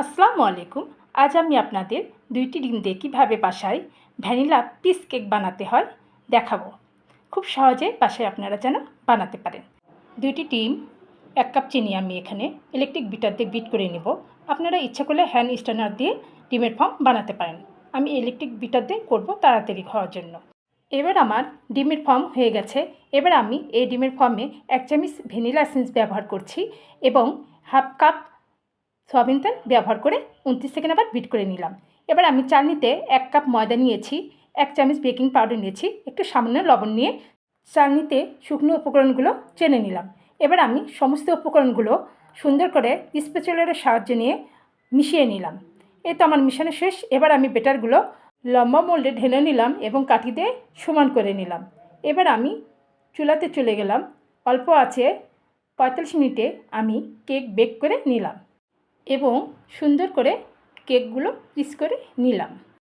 আসসালামু আলাইকুম। আজ আমি আপনাদের ২টি ডিম দিয়ে কীভাবে বাসায় ভ্যানিলা পিস কেক বানাতে হয় দেখাবো। খুব সহজে বাসায় আপনারা যেন বানাতে পারেন। ২টি ডিম, ১ কাপ চিনি আমি এখানে ইলেকট্রিক বিটার দিয়ে বিট করে নেব। আপনারা ইচ্ছা করলে হ্যান্ড স্ট্রেনার দিয়ে ডিমের ফর্ম বানাতে পারেন। আমি ইলেকট্রিক বিটার দিয়ে করব তাড়াতাড়ি হওয়ার জন্য। এবার আমার ডিমের ফর্ম হয়ে গেছে। এবার আমি এই ডিমের ফর্মে ১ চামচ ভ্যানিলা এসেন্স ব্যবহার করছি এবং হাফ কাপ সয়াবিন তেল ব্যবহার করে ২৯ সেকেন্ড আবার বিট করে নিলাম। এবার আমি চালনিতে ১ কাপ ময়দা নিয়েছি, ১ চামচ বেকিং পাউডার নিয়েছি, একটু সামান্য লবণ নিয়ে চালনিতে শুকনো উপকরণগুলো চেনে নিলাম। এবার আমি সমস্ত উপকরণগুলো সুন্দর করে স্প্যাচুলারের সাহায্য নিয়ে মিশিয়ে নিলাম। এই তো আমার মিশানো শেষ। এবার আমি বেটারগুলো লম্বা মোল্ডে ঢেলে নিলাম এবং কাঠি দিয়ে সমান করে নিলাম। এবার আমি চুলাতে চলে গেলাম। অল্প আঁচে ৪৫ মিনিটে আমি কেক বেক করে নিলাম এবং সুন্দর করে কেকগুলো পিস করে নিলাম।